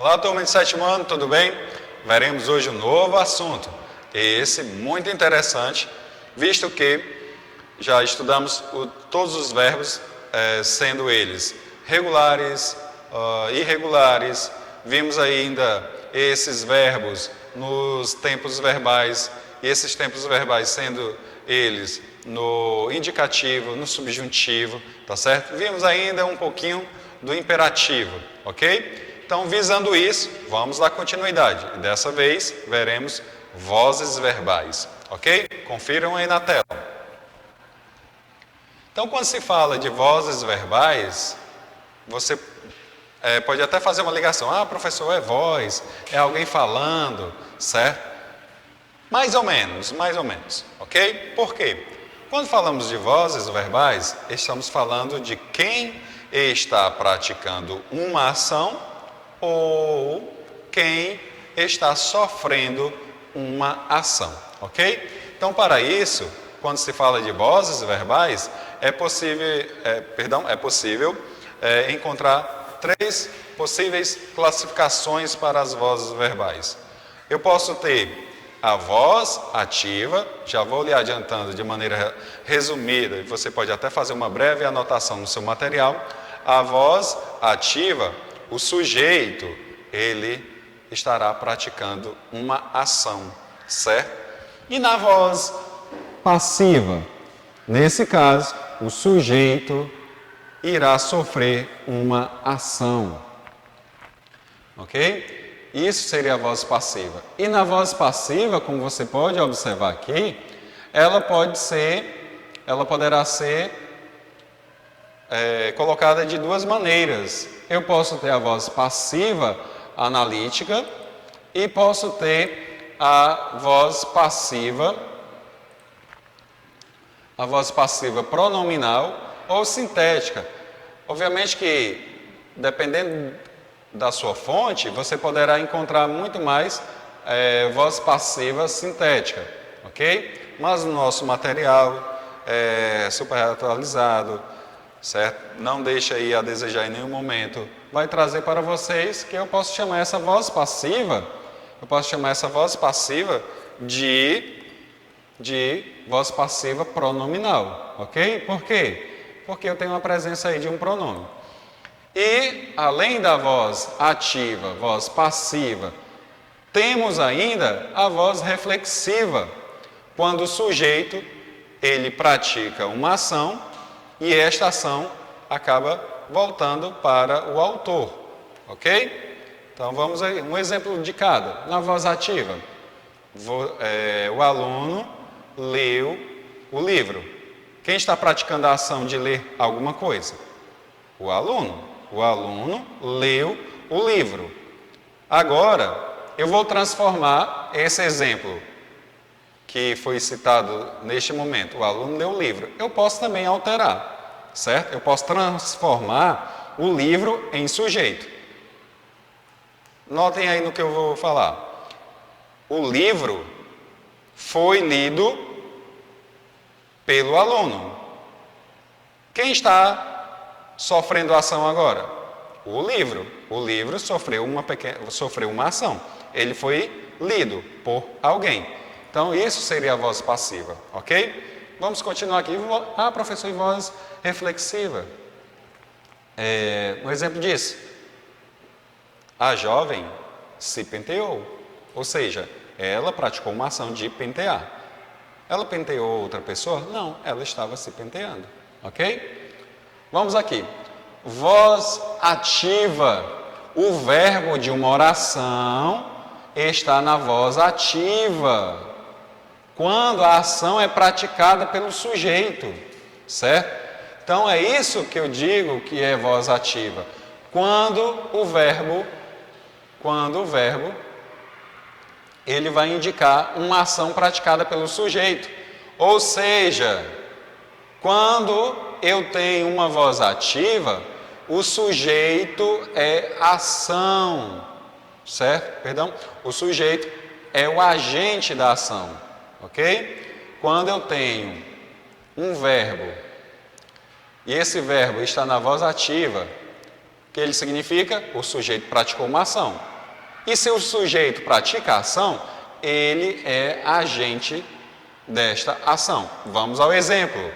Olá, turma de sétimo ano, tudo bem? Veremos hoje um novo assunto, esse muito interessante, visto que já estudamos todos os verbos, sendo eles regulares, irregulares, vimos ainda esses verbos nos tempos verbais, e esses tempos verbais sendo eles no indicativo, no subjuntivo, tá certo? Vimos ainda um pouquinho do imperativo, ok? Então, visando isso, vamos dar continuidade. E dessa vez, veremos vozes verbais, ok? Confiram aí na tela. Então, quando se fala de vozes verbais, você pode até fazer uma ligação. Ah, professor, é voz, é alguém falando, certo? Mais ou menos, ok? Por quê? Quando falamos de vozes verbais, estamos falando de quem está praticando uma ação ou quem está sofrendo uma ação, ok? Então, para isso, quando se fala de vozes verbais, é possível encontrar três possíveis classificações para as vozes verbais. Eu posso ter a voz ativa, já vou lhe adiantando de maneira resumida, e você pode até fazer uma breve anotação no seu material. A voz ativa, o sujeito, ele estará praticando uma ação, certo? E na voz passiva, nesse caso, o sujeito irá sofrer uma ação, ok? Isso seria a voz passiva. E na voz passiva, como você pode observar aqui, ela poderá ser colocada de duas maneiras. Eu posso ter a voz passiva analítica e posso ter a voz passiva pronominal ou sintética. Obviamente que, dependendo da sua fonte, você poderá encontrar muito mais voz passiva sintética, ok? Mas no nosso material é super atualizado, certo? Não deixa aí a desejar em nenhum momento. Vai trazer para vocês que eu posso chamar essa voz passiva, de voz passiva pronominal, ok? Por quê? Porque eu tenho uma presença aí de um pronome. E, além da voz ativa, voz passiva, temos ainda a voz reflexiva, quando o sujeito, ele pratica uma ação e esta ação acaba voltando para o autor, ok? Então, vamos aí, um exemplo de cada. Na voz ativa, o aluno leu o livro. Quem está praticando a ação de ler alguma coisa? O aluno. O aluno leu o livro. Agora, eu vou transformar esse exemplo que foi citado neste momento. O aluno leu o livro. Eu posso também alterar, certo? Eu posso transformar o livro em sujeito. Notem aí no que eu vou falar. O livro foi lido pelo aluno. Quem está sofrendo a ação agora? O livro. O livro sofreu uma ação. Ele foi lido por alguém. Então, isso seria a voz passiva, ok? Vamos continuar aqui. Ah, professor, e voz reflexiva? Um exemplo disso. A jovem se penteou. Ou seja, ela praticou uma ação de pentear. Ela penteou outra pessoa? Não, ela estava se penteando, ok? Vamos aqui. Voz ativa. O verbo de uma oração está na voz ativa, quando a ação é praticada pelo sujeito, certo? Então, é isso que eu digo que é voz ativa. Quando o verbo ele vai indicar uma ação praticada pelo sujeito. Ou seja, quando eu tenho uma voz ativa, o sujeito é ação, certo? Perdão, o sujeito é o agente da ação, ok? Quando eu tenho um verbo e esse verbo está na voz ativa, o que ele significa? O sujeito praticou uma ação. E se o sujeito pratica a ação, ele é agente desta ação. Vamos ao exemplo.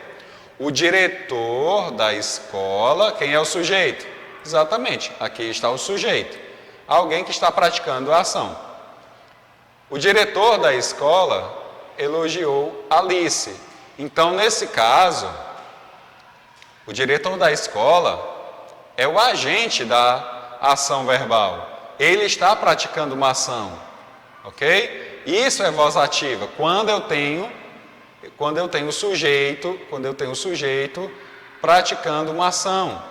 O diretor da escola, quem é o sujeito? Exatamente, aqui está o sujeito. Alguém que está praticando a ação. O diretor da escola elogiou Alice. Então, nesse caso, o diretor da escola é o agente da ação verbal. Ele está praticando uma ação, ok? Isso é voz ativa. Quando eu tenho o sujeito praticando uma ação.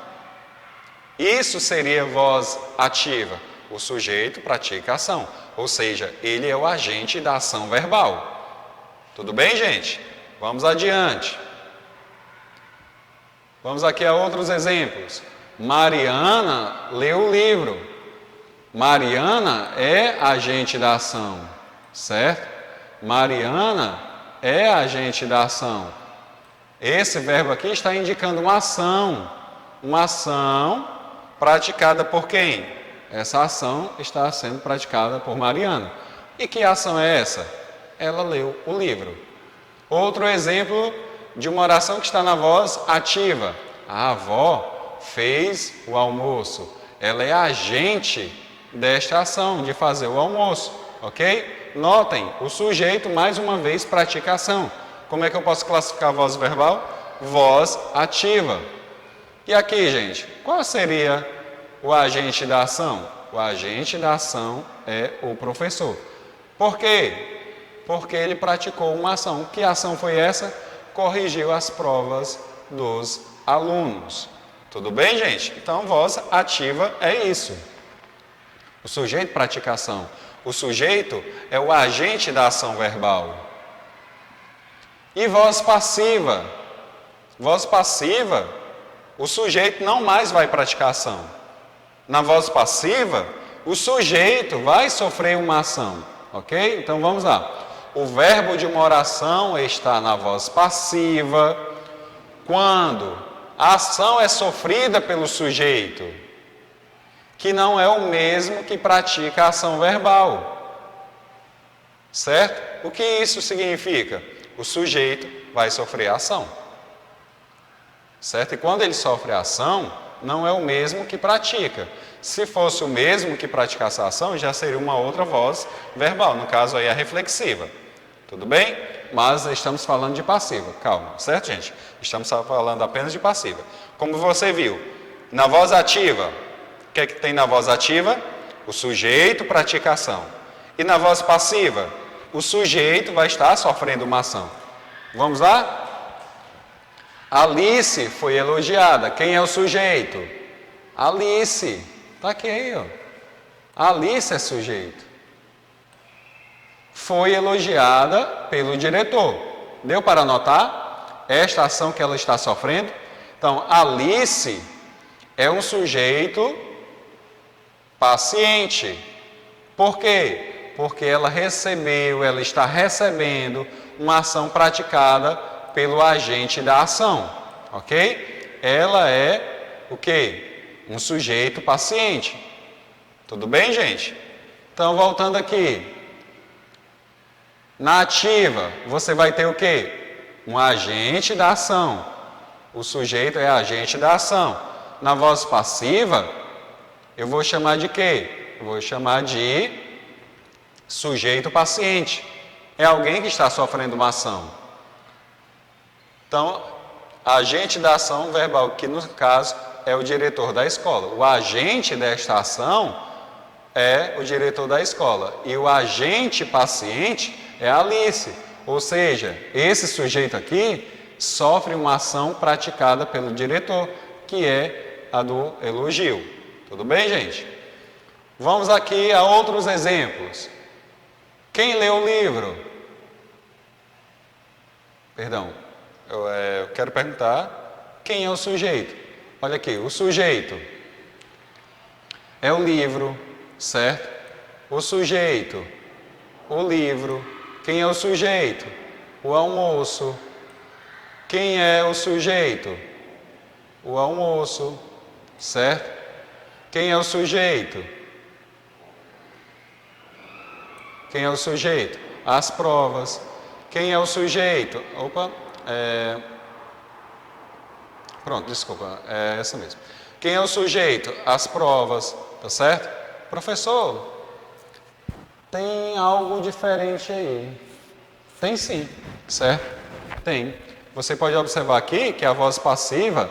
Isso seria voz ativa. O sujeito pratica a ação, ou seja, ele é o agente da ação verbal. Tudo bem, gente? Vamos adiante. Vamos aqui a outros exemplos. Mariana leu o livro. Mariana é agente da ação, certo? Mariana é agente da ação. Esse verbo aqui está indicando uma ação praticada por quem? Essa ação está sendo praticada por Mariana. E que ação é essa? Ela leu o livro. Outro exemplo de uma oração que está na voz ativa. A avó fez o almoço. Ela é agente desta ação, de fazer o almoço, ok? Notem, o sujeito, mais uma vez, pratica a ação. Como é que eu posso classificar a voz verbal? Voz ativa. E aqui, gente, qual seria o agente da ação? O agente da ação é o professor. Por quê? Porque ele praticou uma ação. Que ação foi essa? Corrigiu as provas dos alunos. Tudo bem, gente? Então, voz ativa é isso. O sujeito pratica a ação. O sujeito é o agente da ação verbal. E voz passiva? Voz passiva, o sujeito não mais vai praticar a ação. Na voz passiva, o sujeito vai sofrer uma ação. Ok? Então, vamos lá. O verbo de uma oração está na voz passiva quando a ação é sofrida pelo sujeito, que não é o mesmo que pratica a ação verbal. Certo? O que isso significa? O sujeito vai sofrer a ação. Certo? E quando ele sofre a ação, não é o mesmo que pratica. Se fosse o mesmo que praticasse a ação, já seria uma outra voz verbal. No caso aí, a reflexiva. Tudo bem? Mas estamos falando de passiva. Calma, certo, gente? Estamos falando apenas de passiva. Como você viu, na voz ativa, o que é que tem na voz ativa? O sujeito pratica a ação. E na voz passiva, o sujeito vai estar sofrendo uma ação. Vamos lá? Alice foi elogiada. Quem é o sujeito? Alice. Está aqui aí, ó. Alice é sujeito. Foi elogiada pelo diretor. Deu para notar esta ação que ela está sofrendo? Então, Alice é um sujeito paciente. Por quê? Porque ela está recebendo uma ação praticada pelo agente da ação, ok? Ela é o quê? Um sujeito paciente. Tudo bem, gente? Então, voltando aqui. Na ativa, você vai ter o quê? Um agente da ação. O sujeito é agente da ação. Na voz passiva, eu vou chamar de quê? Eu vou chamar de sujeito paciente. É alguém que está sofrendo uma ação. Então, agente da ação verbal, que no caso é o diretor da escola. O agente desta ação é o diretor da escola. E o agente paciente é a Alice. Ou seja, esse sujeito aqui sofre uma ação praticada pelo diretor, que é a do elogio. Tudo bem, gente? Vamos aqui a outros exemplos. Quem leu o livro? Perdão, eu quero perguntar, quem é o sujeito? Olha aqui, o sujeito é o livro, certo? O sujeito, o livro. Quem é o sujeito? O almoço. Quem é o sujeito? O almoço, certo? Quem é o sujeito? Quem é o sujeito? As provas. Quem é o sujeito? Opa, pronto, desculpa, é essa mesmo. Quem é o sujeito? As provas, tá certo? Professor, tem algo diferente aí. Tem sim, certo? Tem. Você pode observar aqui que a voz passiva,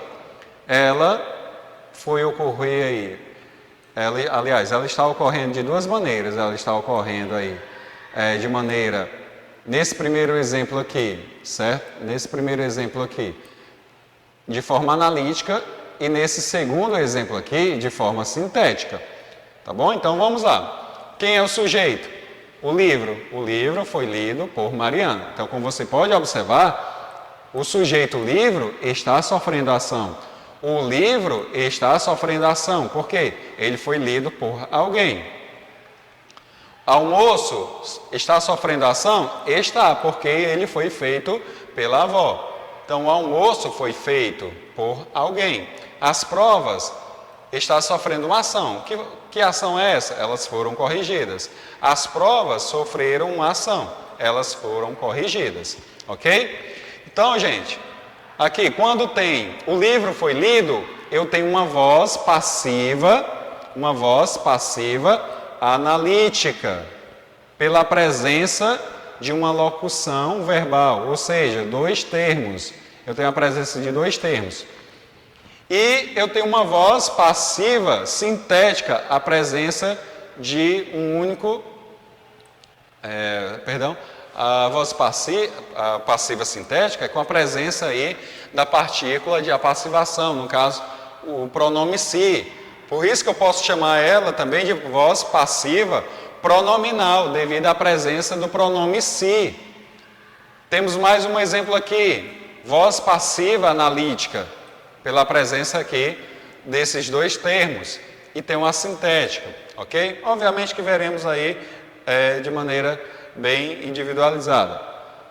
ela foi ocorrer aí. Ela está ocorrendo de duas maneiras. Ela está ocorrendo aí de maneira, nesse primeiro exemplo aqui, certo? Nesse primeiro exemplo aqui, de forma analítica, e nesse segundo exemplo aqui, de forma sintética. Tá bom? Então vamos lá. Quem é o sujeito? O livro. O livro foi lido por Mariana. Então, como você pode observar, o sujeito livro está sofrendo ação. O livro está sofrendo ação. Por quê? Ele foi lido por alguém. Almoço está sofrendo ação? Está, porque ele foi feito pela avó. Então, o almoço foi feito por alguém. As provas está sofrendo uma ação. Que ação é essa? Elas foram corrigidas. As provas sofreram uma ação. Elas foram corrigidas. Ok? Então, gente, aqui, quando tem o livro foi lido, eu tenho uma voz passiva analítica, pela presença de uma locução verbal, ou seja, dois termos. Eu tenho a presença de dois termos. E eu tenho uma voz passiva sintética, a presença de um único... A voz passiva sintética é com a presença aí da partícula de apassivação, no caso, o pronome se. Por isso que eu posso chamar ela também de voz passiva pronominal, devido à presença do pronome se. Temos mais um exemplo aqui, voz passiva analítica, pela presença aqui desses dois termos, e tem uma sintética, ok? Obviamente que veremos aí de maneira bem individualizada.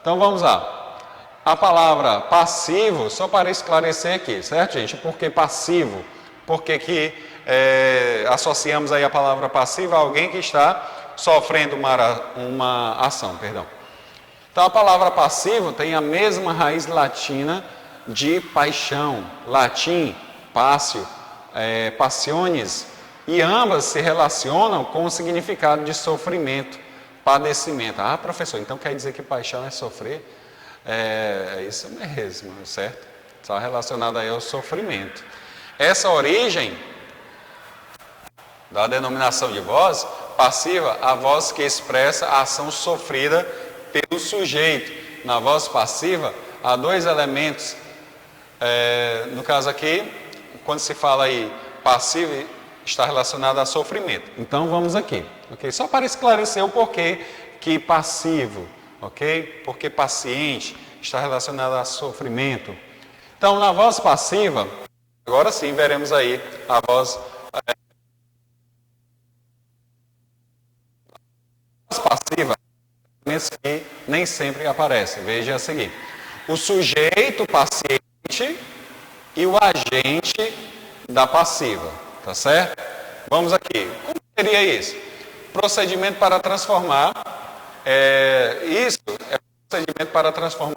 Então vamos lá. A palavra passivo, só para esclarecer aqui, certo, gente? Por que passivo? Porque que associamos aí a palavra passiva a alguém que está sofrendo uma ação, perdão. Então a palavra passivo tem a mesma raiz latina de paixão, latim, passio, passiones, e ambas se relacionam com o significado de sofrimento, padecimento. Ah, professor, então quer dizer que paixão é sofrer? É isso mesmo, certo? Está relacionado aí ao sofrimento. Essa origem da denominação de voz passiva, a voz que expressa a ação sofrida pelo sujeito. Na voz passiva, há dois elementos. No caso aqui, quando se fala aí passivo, está relacionado a sofrimento. Então vamos aqui, ok? Só para esclarecer o porquê que passivo, ok? Porque paciente está relacionado a sofrimento. Então, na voz passiva, agora sim veremos aí a voz passiva, que nem sempre aparece. Veja a seguir: o sujeito paciente e o agente da passiva, tá certo? Vamos aqui. Como seria isso? Procedimento para transformar. Isso é procedimento para transformar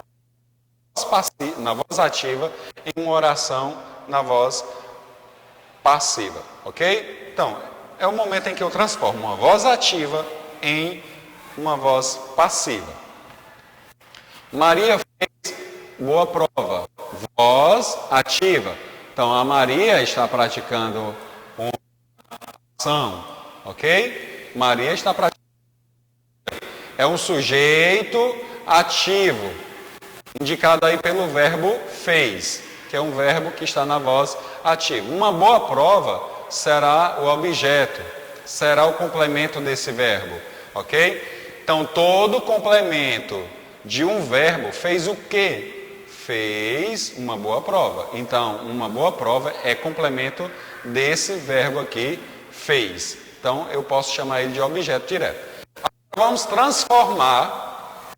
na voz ativa em uma oração na voz passiva, ok? Então, é o momento em que eu transformo uma voz ativa em uma voz passiva. Maria fez boa prova. Voz ativa. Então, a Maria está praticando uma ação, ok? Maria está praticando. É um sujeito ativo, indicado aí pelo verbo fez, que é um verbo que está na voz ativa. Uma boa prova será o objeto, será o complemento desse verbo, ok? Então, todo complemento de um verbo fez o quê? Fez uma boa prova. Então, uma boa prova é complemento desse verbo aqui, fez. Então, eu posso chamar ele de objeto direto. Vamos transformar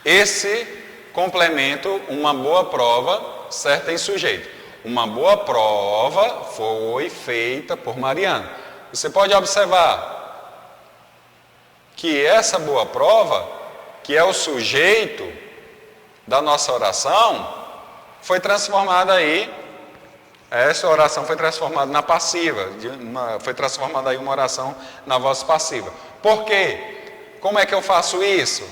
esse complemento, uma boa prova, certo, em sujeito. Uma boa prova foi feita por Mariana. Você pode observar. que essa boa prova, que é o sujeito da nossa oração, foi transformada aí, essa oração foi transformada na passiva, foi transformada aí uma oração na voz passiva. Por quê? Como é que eu faço isso?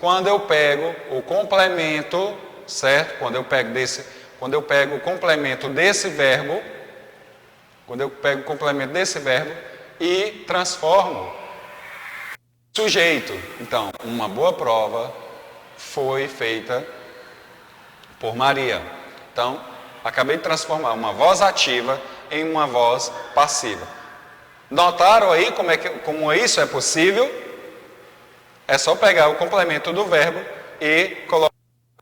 Quando eu pego o complemento, certo? Quando eu pego o complemento desse verbo, e transformo sujeito. Então, uma boa prova foi feita por Maria. Então, acabei de transformar uma voz ativa em uma voz passiva. Notaram aí como isso é possível? É só pegar o complemento do verbo e colocar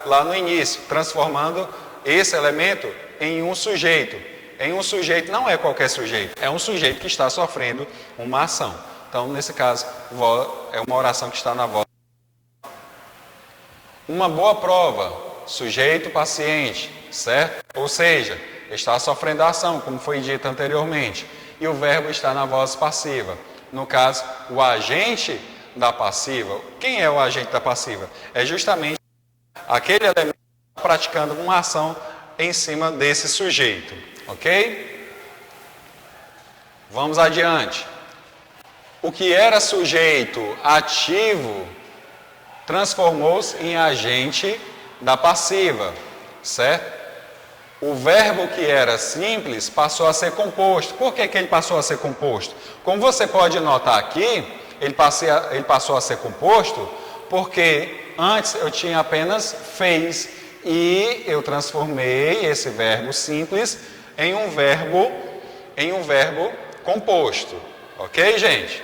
lá no início, transformando esse elemento em um sujeito. Em um sujeito não é qualquer sujeito, é um sujeito que está sofrendo uma ação. Então, nesse caso, é uma oração que está na voz. Uma boa prova, sujeito paciente, certo? Ou seja, está sofrendo a ação, como foi dito anteriormente. E o verbo está na voz passiva. No caso, o agente da passiva. Quem é o agente da passiva? É justamente aquele elemento que está praticando uma ação em cima desse sujeito. Ok? Vamos adiante. O que era sujeito ativo transformou-se em agente da passiva, certo? O verbo que era simples passou a ser composto. Por que ele passou a ser composto? Como você pode notar aqui, ele passou a ser composto porque antes eu tinha apenas fez e eu transformei esse verbo simples em um verbo composto. Ok, gente?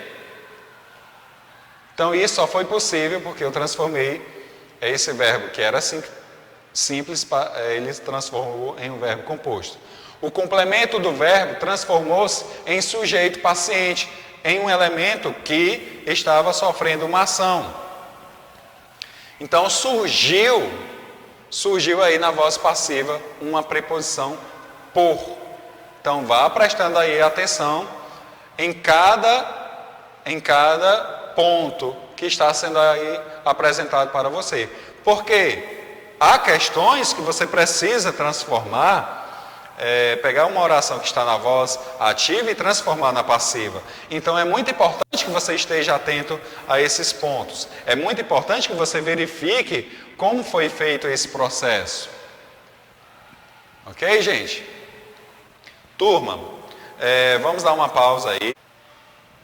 Então isso só foi possível porque eu transformei esse verbo que era simples, ele se transformou em um verbo composto. O complemento do verbo transformou-se em sujeito paciente, em um elemento que estava sofrendo uma ação. Então surgiu aí na voz passiva uma preposição por. Então vá prestando aí atenção em cada ponto que está sendo aí apresentado para você. Porque há questões que você precisa transformar, pegar uma oração que está na voz ativa e transformar na passiva. Então é muito importante que você esteja atento a esses pontos. É muito importante que você verifique como foi feito esse processo. Ok, gente? Turma, vamos dar uma pausa aí.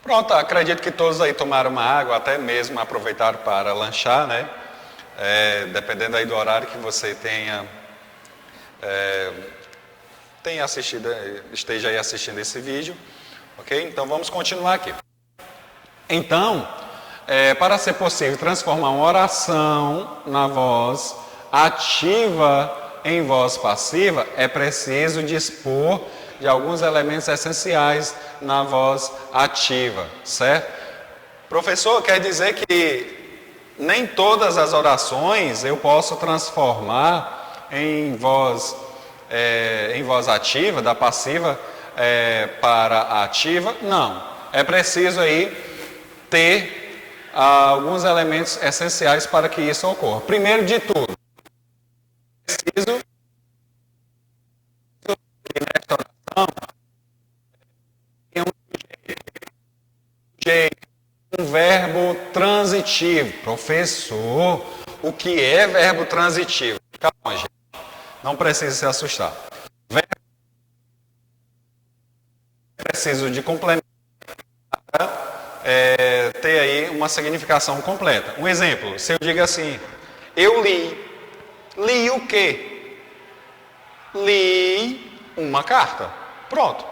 Pronto, acredito que todos aí tomaram uma água, até mesmo aproveitaram para lanchar, né? Dependendo aí do horário que você tenha assistido, esteja aí assistindo esse vídeo, ok? Então vamos continuar aqui. Então, para ser possível transformar uma oração na voz ativa em voz passiva, é preciso dispor de alguns elementos essenciais na voz ativa, certo? Professor, quer dizer que nem todas as orações eu posso transformar em voz ativa, da passiva para a ativa? Não. É preciso aí ter alguns elementos essenciais para que isso ocorra. Primeiro de tudo, é preciso que nesta oração tenha um verbo transitivo. Professor, o que é verbo transitivo? Calma, gente. Não precisa se assustar. Verbo preciso de complemento para ter aí uma significação completa. Um exemplo, se eu digo assim, eu li. Li o quê? Li uma carta. Pronto.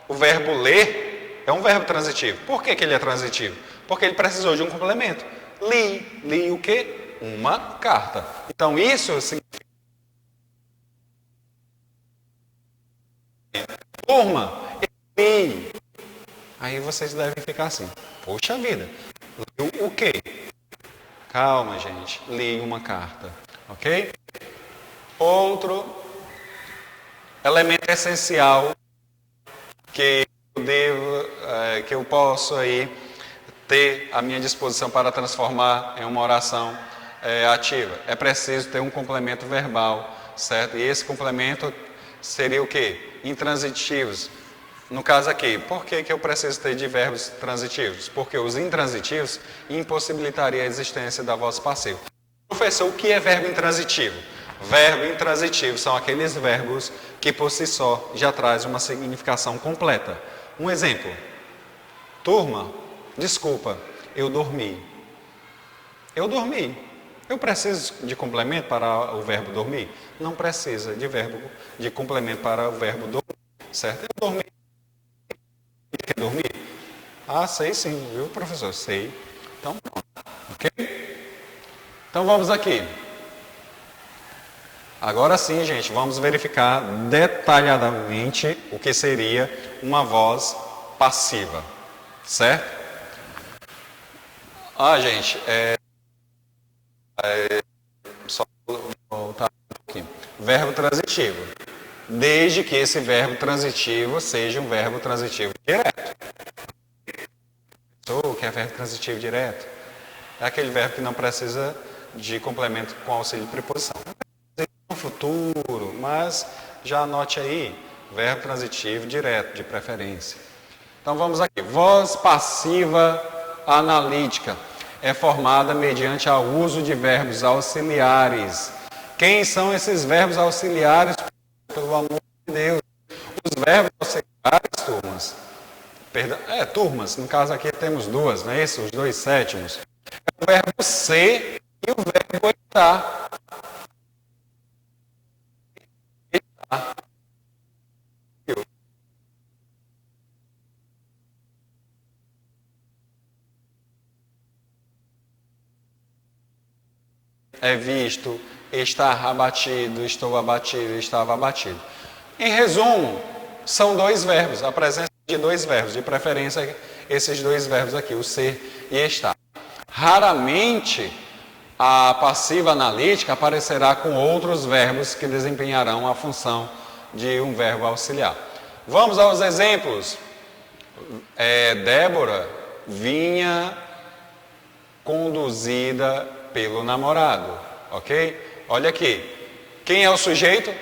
O verbo ler é um verbo transitivo. Por que ele é transitivo? Porque ele precisou de um complemento. Li. Li o quê? Uma carta. Então isso significa... Turma, eu li. Aí vocês devem ficar assim, poxa vida, li o quê? Calma, gente, li uma carta, ok? Outro elemento essencial que eu posso aí ter à minha disposição para transformar em uma oração ativa? É preciso ter um complemento verbal, certo? E esse complemento seria o quê? Intransitivos. No caso aqui, por que eu preciso ter de verbos transitivos? Porque os intransitivos impossibilitariam a existência da voz passiva. Professor, o que é verbo intransitivo? Verbo intransitivo são aqueles verbos que por si só já trazem uma significação completa. Um exemplo: turma, desculpa, eu dormi. Eu dormi. Eu preciso de complemento para o verbo dormir? Não precisa de complemento para o verbo dormir, certo? Eu dormi. Quer dormir? Ah, sei sim, viu, professor? Sei. Então, pronto. Ok? Então, vamos aqui. Agora sim, gente, vamos verificar detalhadamente o que seria uma voz passiva, certo? Gente, só voltar um pouquinho. Verbo transitivo. Desde que esse verbo transitivo seja um verbo transitivo direto. O que é verbo transitivo direto? É aquele verbo que não precisa de complemento com auxílio de preposição. No futuro, mas já anote aí, verbo transitivo direto, de preferência. Então vamos aqui. Voz passiva analítica é formada mediante o uso de verbos auxiliares. Quem são esses verbos auxiliares? Pelo amor de Deus. Os verbos auxiliares, turmas. Perdão, turmas, no caso aqui temos duas, não é isso? Os dois sétimos. É o verbo ser e o verbo estar. É visto, estar abatido, estou abatido, estava abatido. Em resumo, são dois verbos, a presença de dois verbos, de preferência esses dois verbos aqui, o ser e estar. Raramente a passiva analítica aparecerá com outros verbos que desempenharão a função de um verbo auxiliar. Vamos aos exemplos. Débora vinha conduzida pelo namorado, ok? Olha aqui, quem é o sujeito?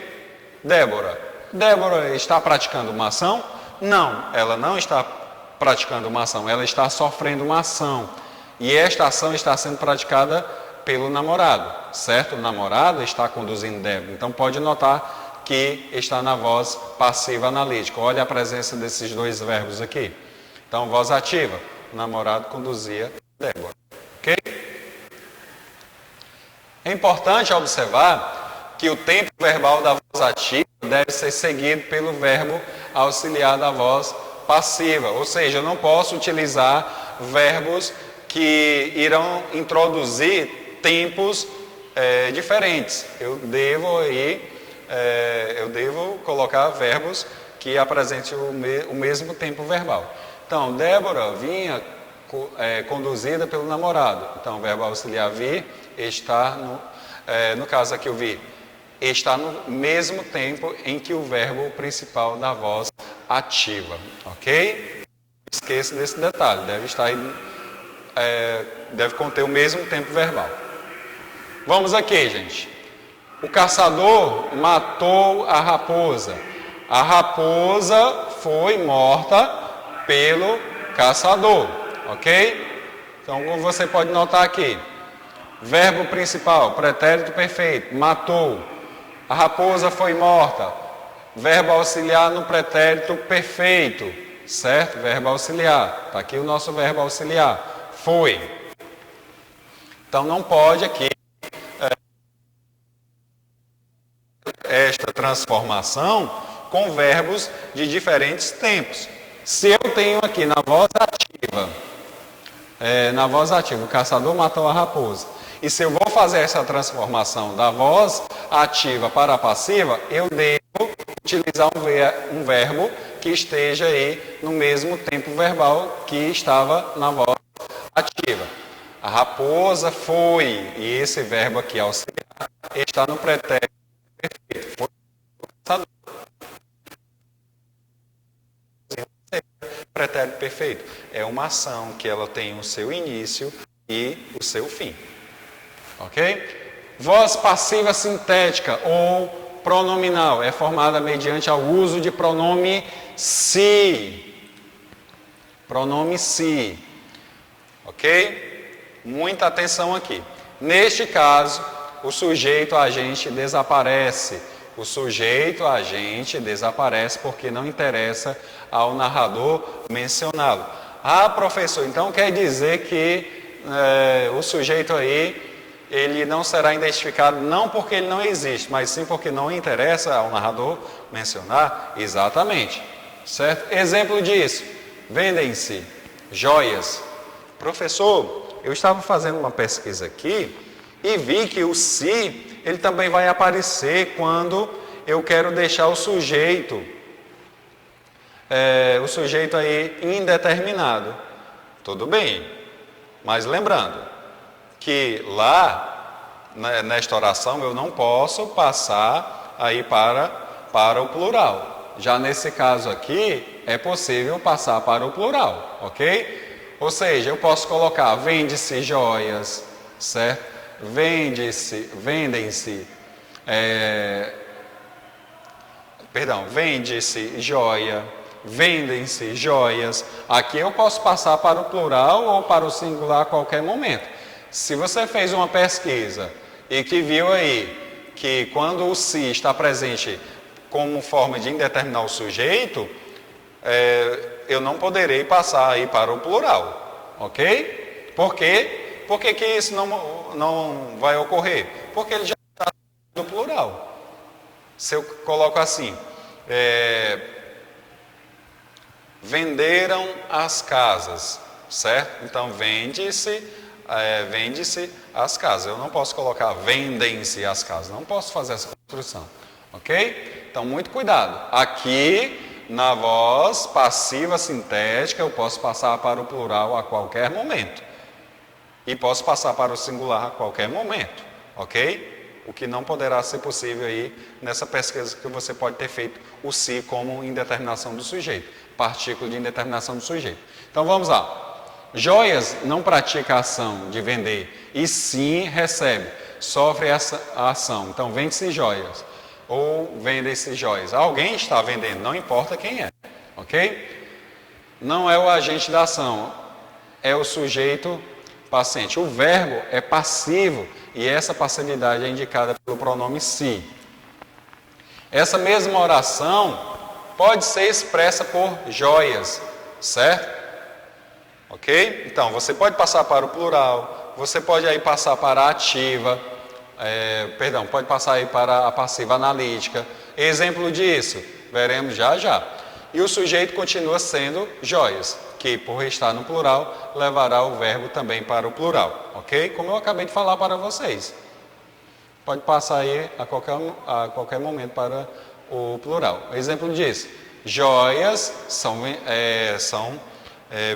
Débora. Débora está praticando uma ação? Não, ela não está praticando uma ação, ela está sofrendo uma ação. E esta ação está sendo praticada pelo namorado, certo? O namorado está conduzindo Débora. Então pode notar que está na voz passiva analítica. Olha a presença desses dois verbos aqui. Então, voz ativa, o namorado conduzia Débora, ok? É importante observar que o tempo verbal da voz ativa deve ser seguido pelo verbo auxiliar da voz passiva. Ou seja, eu não posso utilizar verbos que irão introduzir tempos diferentes. Eu devo colocar verbos que apresentem o mesmo tempo verbal. Então, Débora vinha conduzida pelo namorado. Então, o verbo auxiliar vir, estar, no caso aqui eu vi, está no mesmo tempo em que o verbo principal da voz ativa, ok? Não esqueça desse detalhe, deve estar aí, deve conter o mesmo tempo verbal. Vamos aqui, gente. O caçador matou a raposa. A raposa foi morta pelo caçador, ok? Então, como você pode notar aqui, verbo principal, pretérito perfeito, matou. A raposa foi morta. Verbo auxiliar no pretérito perfeito, certo? Verbo auxiliar. Está aqui o nosso verbo auxiliar. Foi. Então, não pode aqui esta transformação com verbos de diferentes tempos. Se eu tenho aqui na voz ativa, o caçador matou a raposa. E se eu vou fazer essa transformação da voz ativa para a passiva, eu devo utilizar um verbo que esteja aí no mesmo tempo verbal que estava na voz ativa. A raposa foi, e esse verbo aqui auxiliar está no pretérito perfeito. Foi o caçador. pretérito perfeito? É uma ação que ela tem o seu início e o seu fim. Ok? Voz passiva sintética ou pronominal é formada mediante o uso de pronome se. Pronome se. Ok? Muita atenção aqui. Neste caso, o sujeito agente desaparece. O sujeito agente desaparece porque não interessa ao narrador mencioná-lo. Ah, professor, então quer dizer que o sujeito aí, ele não será identificado não porque ele não existe, mas sim porque não interessa ao narrador mencionar? Exatamente. Certo? Exemplo disso, vendem-se joias. Professor, eu estava fazendo uma pesquisa aqui e vi que o se, ele também vai aparecer quando eu quero deixar o sujeito aí indeterminado. Tudo bem, mas lembrando que lá, nesta oração, eu não posso passar aí para o plural. Já nesse caso aqui, é possível passar para o plural, ok? Ou seja, eu posso colocar vende-se joias, certo? Vendem-se joia, vendem-se joias. Aqui eu posso passar para o plural ou para o singular a qualquer momento. Se você fez uma pesquisa e que viu aí que quando o se está presente como forma de indeterminar o sujeito, eu não poderei passar aí para o plural, ok? Por quê? Por que que isso não vai ocorrer? Porque ele já está no plural. Se eu coloco assim, venderam as casas, certo? Então, vende-se as casas. Eu não posso colocar vendem-se as casas. Não posso fazer essa construção, ok? Então, muito cuidado. Aqui, na voz passiva sintética, eu posso passar para o plural a qualquer momento. E posso passar para o singular a qualquer momento, ok? O que não poderá ser possível aí nessa pesquisa que você pode ter feito o se como indeterminação do sujeito, partícula de indeterminação do sujeito. Então vamos lá. Joias não pratica a ação de vender, e sim recebe, sofre essa ação. Então vende-se joias ou vendem-se joias. Alguém está vendendo, não importa quem é, ok? Não é o agente da ação, é o sujeito paciente. O verbo é passivo e essa passividade é indicada pelo pronome se. Essa mesma oração pode ser expressa por joias, certo? Ok? Então, você pode passar para o plural, você pode aí passar para a ativa, pode passar aí para a passiva analítica. Exemplo disso, veremos já já. E o sujeito continua sendo joias, que por estar no plural, levará o verbo também para o plural, ok? Como eu acabei de falar para vocês. Pode passar aí a qualquer momento para o plural. Exemplo disso, joias são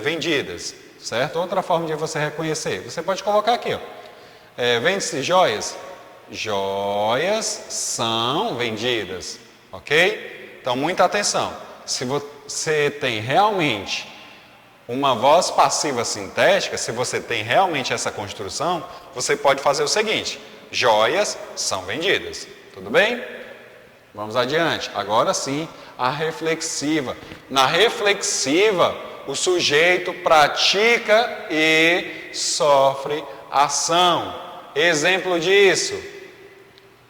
vendidas, certo? Outra forma de você reconhecer, você pode colocar aqui, ó. Vende-se joias? Joias são vendidas, ok? Então, muita atenção. Se você tem realmente uma voz passiva sintética, se você tem realmente essa construção, você pode fazer o seguinte: joias são vendidas. Tudo bem? Vamos adiante. Agora sim, a reflexiva. Na reflexiva, o sujeito pratica e sofre ação. Exemplo disso: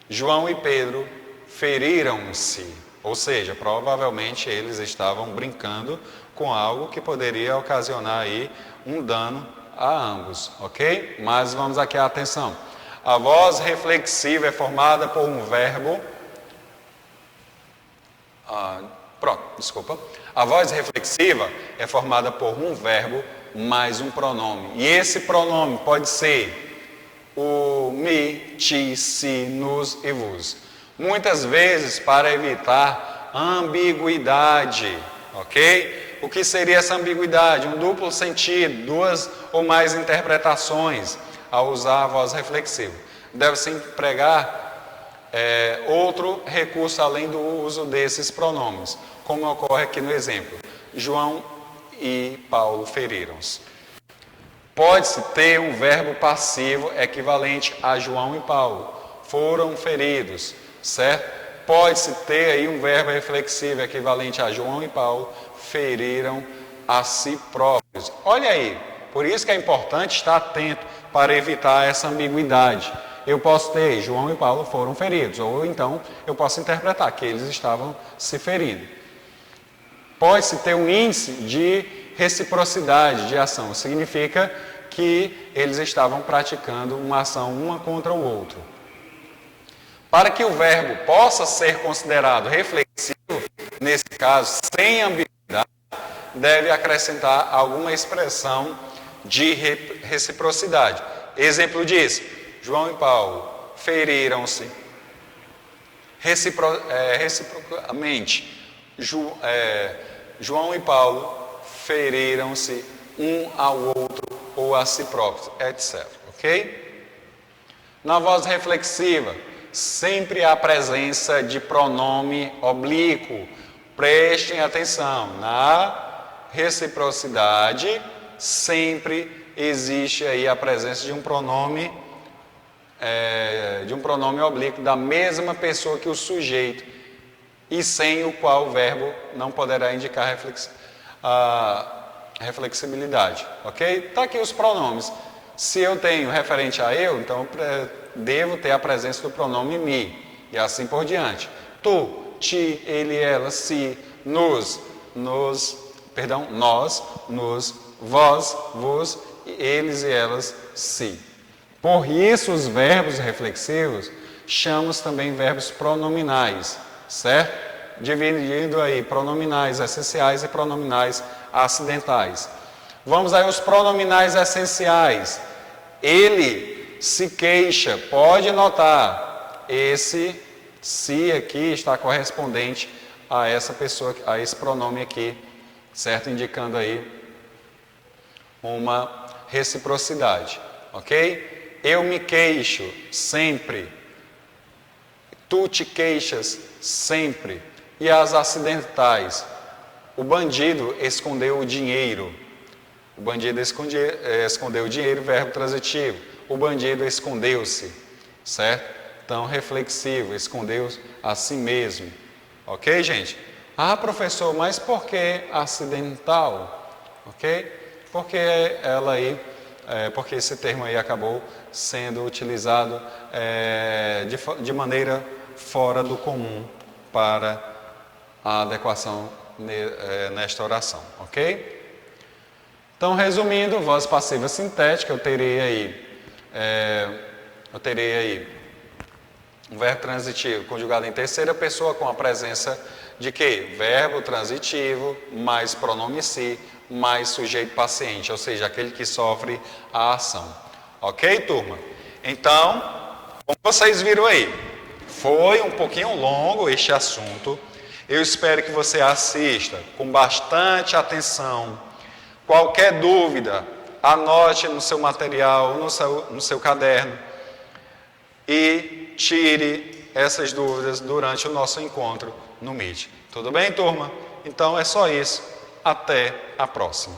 João e Pedro feriram-se. Ou seja, provavelmente eles estavam brincando com algo que poderia ocasionar aí um dano a ambos, ok? Mas vamos aqui à atenção. A voz reflexiva é formada por um verbo. A voz reflexiva é formada por um verbo mais um pronome. E esse pronome pode ser o me, ti, si, nos e vos. Muitas vezes para evitar ambiguidade, ok? O que seria essa ambiguidade? Um duplo sentido, duas ou mais interpretações ao usar a voz reflexiva. Deve-se empregar outro recurso além do uso desses pronomes, como ocorre aqui no exemplo. João e Paulo feriram-se. Pode-se ter um verbo passivo equivalente a João e Paulo. Foram feridos, certo? Pode-se ter aí um verbo reflexivo equivalente a João e Paulo. Feriram a si próprios. Olha aí, por isso que é importante estar atento para evitar essa ambiguidade. Eu posso ter João e Paulo foram feridos, ou então eu posso interpretar que eles estavam se ferindo. Pode-se ter um índice de reciprocidade de ação, significa que eles estavam praticando uma ação uma contra o outro. Para que o verbo possa ser considerado reflexivo, nesse caso, sem ambiguidade, deve acrescentar alguma expressão de reciprocidade. Exemplo disso, João e Paulo feriram-se reciprocamente. João e Paulo feriram-se um ao outro ou a si próprios, etc. Ok? Na voz reflexiva, sempre há presença de pronome oblíquo. Prestem atenção, na reciprocidade sempre existe aí a presença de um pronome oblíquo da mesma pessoa que o sujeito e sem o qual o verbo não poderá indicar reflexibilidade, ok? Está aqui os pronomes. Se eu tenho referente a eu, então devo ter a presença do pronome me, e assim por diante. Tu, ti, ele, ela, si, nós, nos, vós, vos, eles e elas, si. Por isso, os verbos reflexivos chamamos também verbos pronominais, certo? Dividindo aí pronominais essenciais e pronominais acidentais. Vamos aí aos pronominais essenciais. Ele se queixa, pode notar, esse se aqui está correspondente a essa pessoa, a esse pronome aqui, certo? Indicando aí uma reciprocidade, ok? Eu me queixo sempre, tu te queixas sempre. E as acidentais, o bandido escondeu o dinheiro. O bandido escondeu o dinheiro, verbo transitivo. O bandido escondeu-se, certo? Então, reflexivo, escondeu a si mesmo. Ok, gente? Ah, professor, mas por que acidental? Ok? Porque ela aí, porque esse termo aí acabou sendo utilizado de maneira fora do comum para a adequação nesta oração, ok? Então, resumindo, voz passiva sintética, eu terei aí um verbo transitivo conjugado em terceira pessoa com a presença de quê? Verbo transitivo mais pronome si mais sujeito paciente, ou seja, aquele que sofre a ação. Ok, turma? Então, como vocês viram aí, foi um pouquinho longo este assunto. Eu espero que você assista com bastante atenção. Qualquer dúvida, anote no seu material, no seu caderno e tire essas dúvidas durante o nosso encontro no Meet. Tudo bem, turma? Então é só isso. Até a próxima.